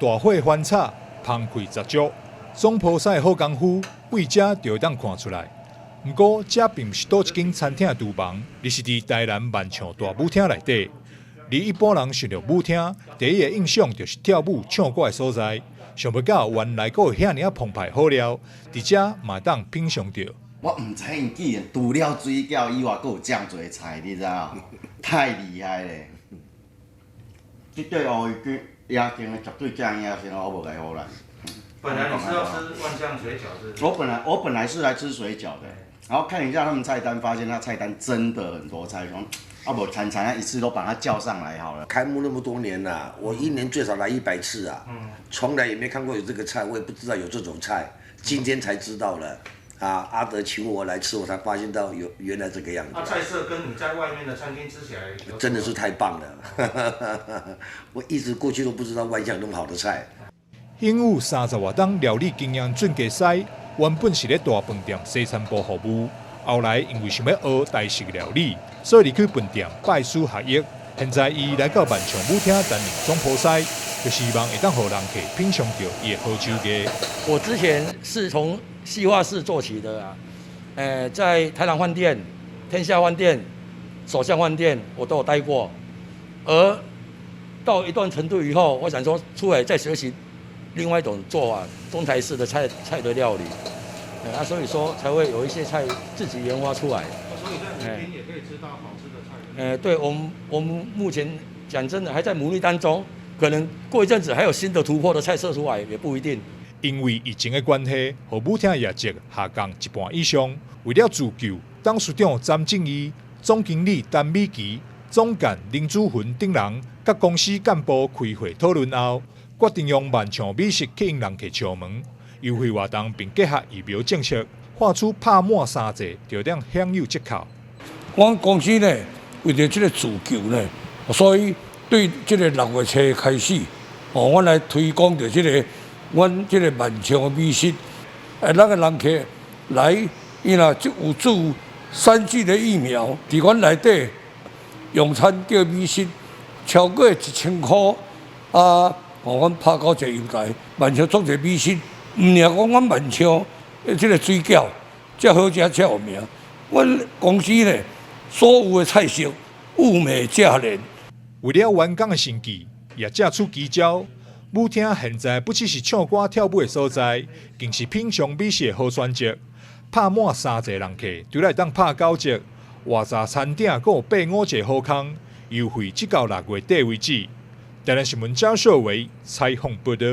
大火翻炒，芳气十足，总铺师好功夫，贵者就会当看出来。不过，这并不是倒一间餐厅的厨房，而是伫台南万象大舞厅内底。而一般人想到舞厅，第一个印象就是跳舞、唱歌的所在。想不到原来阁有遐尔澎湃好料，伫遮嘛当品尝到。我唔知因竟然除了水饺以外，阁有这样多菜，你知道？太厉害了！绝对哦，伊亚经的绝对酱亚经，我无给好啦。本来你是要吃万象水饺是？我本来是来吃水饺的，然后看一下他们菜单，发现他菜单真的很多菜，说我餐一次都把他叫上来好了。开幕那么多年了，我1年最少来100次啊，从来也没看过有这个菜，我也不知道有这种菜，今天才知道了。啊，阿德请我来吃，我才发现到原来这个样子。那菜色跟你在外面的餐厅吃起来真的是太棒了，我一直过去都不知道万象那么好的菜。拥有30多档料理经验准家师，原本是咧大饭店西餐部服务，后来因为想要学台式料理，所以离开饭店拜师学艺。现在伊来到万象舞厅担任总铺师，就希望会当让人客品尝到伊的好手艺。我之前是从西化室做起的啊，在台南饭店、天下饭店、首相饭店我都有待过，而到一段程度以后，我想说出来再学习另外一种做法，中台式的菜的料理，所以说才会有一些菜自己研发出来。所以在舞厅也可以吃到好吃的菜。对我们目前讲真的还在努力当中，可能过一阵子还有新的突破的菜色出来，也不一定。因为疫情的关系，和舞厅业绩下降一半以上。为了自救，董事长詹正义、总经理陈美琪、总监林子云等人，甲公司干部开会讨论后，决定用万象美食吸引人客敲门，优惠活动并结合疫苗政策，画出拍满3节就当享有折扣。我公司呢，为了这个自救呢，所以对这个6月初开始，我来推广着这个。阮这个万象美食，咱个人客来，伊若有注3剂的疫苗，伫阮内底用餐叫美食，超过1000块啊！阮拍到这优待，万象做者美食，毋尔讲阮万象这个水饺，遮好食遮有名。阮公司呢，所有的菜色物美价廉。为了员工的生计，也借出奇招。舞厅现在不只是唱歌跳舞的所在，更是品尝美食的好选择。拍满3节人客，就来当拍9折。外早餐点阁有8-5节好康，优惠直到6月底为止。台南新闻张硕维采访报道。